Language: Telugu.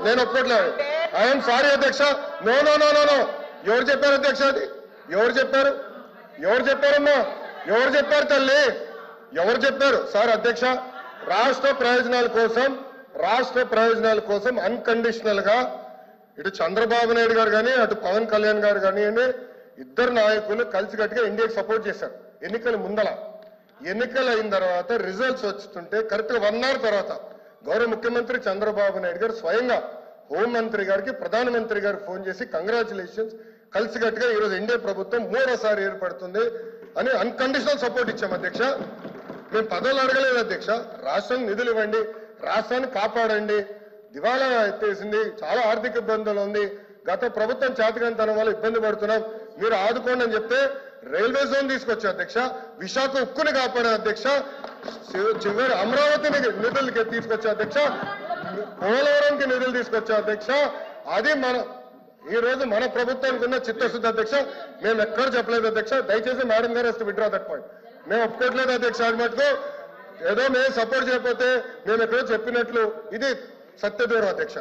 నేను ఒప్పుకోట్లేదు. ఐఎమ్ సారీ అధ్యక్ష. No no no no no ఎవరు చెప్పారు అధ్యక్ష? అది ఎవరు చెప్పారు? ఎవరు చెప్పారమ్మా? ఎవరు చెప్పారు తల్లి? ఎవరు చెప్పారు? సార్ అధ్యక్ష, రాష్ట్ర ప్రయోజనాల కోసం అన్కండిషనల్ గా ఇటు చంద్రబాబు నాయుడు గారు కానీ అటు పవన్ కళ్యాణ్ గారు కానీ ఇద్దరు నాయకులు కలిసికట్టుగా ఇండియాకి సపోర్ట్ చేశారు. ఎన్నికల ముందల ఎన్నికలు అయిన తర్వాత రిజల్ట్స్ వస్తుంటే కరెక్ట్ గా 1 hour తర్వాత గౌరవ ముఖ్యమంత్రి చంద్రబాబు నాయుడు గారు స్వయంగా హోంమంత్రి గారికి ప్రధానమంత్రి గారికి ఫోన్ చేసి కంగ్రాచులేషన్స్, కలిసికట్టుగా ఈరోజు ఎన్డీఏ ప్రభుత్వం 3వసారి ఏర్పడుతుంది అని అన్కండిషనల్ సపోర్ట్ ఇచ్చాం అధ్యక్ష. మేము పదవులు అడగలేదు అధ్యక్ష. రాష్ట్రం నిధులు ఇవ్వండి, రాష్ట్రాన్ని కాపాడండి, దివాలా ఎత్తేసింది, చాలా ఆర్థిక ఇబ్బందులు ఉంది, గత ప్రభుత్వం చేతకంతనం వల్ల ఇబ్బంది పడుతున్నాం, మీరు ఆదుకోండి అని చెప్తే రైల్వే జోన్ తీసుకొచ్చా అధ్యక్ష. విశాఖ ఉక్కుని కాపాడే అధ్యక్ష. చివరి అమరావతిని నిధులకి తీసుకొచ్చా అధ్యక్ష. పోలవరంకి నిధులు తీసుకొచ్చా అధ్యక్ష. అది ఈ రోజు మన ప్రభుత్వానికి ఉన్న చిత్తశుద్ధి అధ్యక్ష. మేము ఎక్కడ చెప్పలేదు అధ్యక్ష. దయచేసి మేడం గారు విత్డ్రా దట్ పాయింట్. మేము ఒప్పుకోవట్లేదు అధ్యక్ష. అది మటుకు ఏదో మేము సపోర్ట్ చేయకపోతే మేము ఎక్కడో చెప్పినట్లు ఇది సత్యదూరం అధ్యక్ష.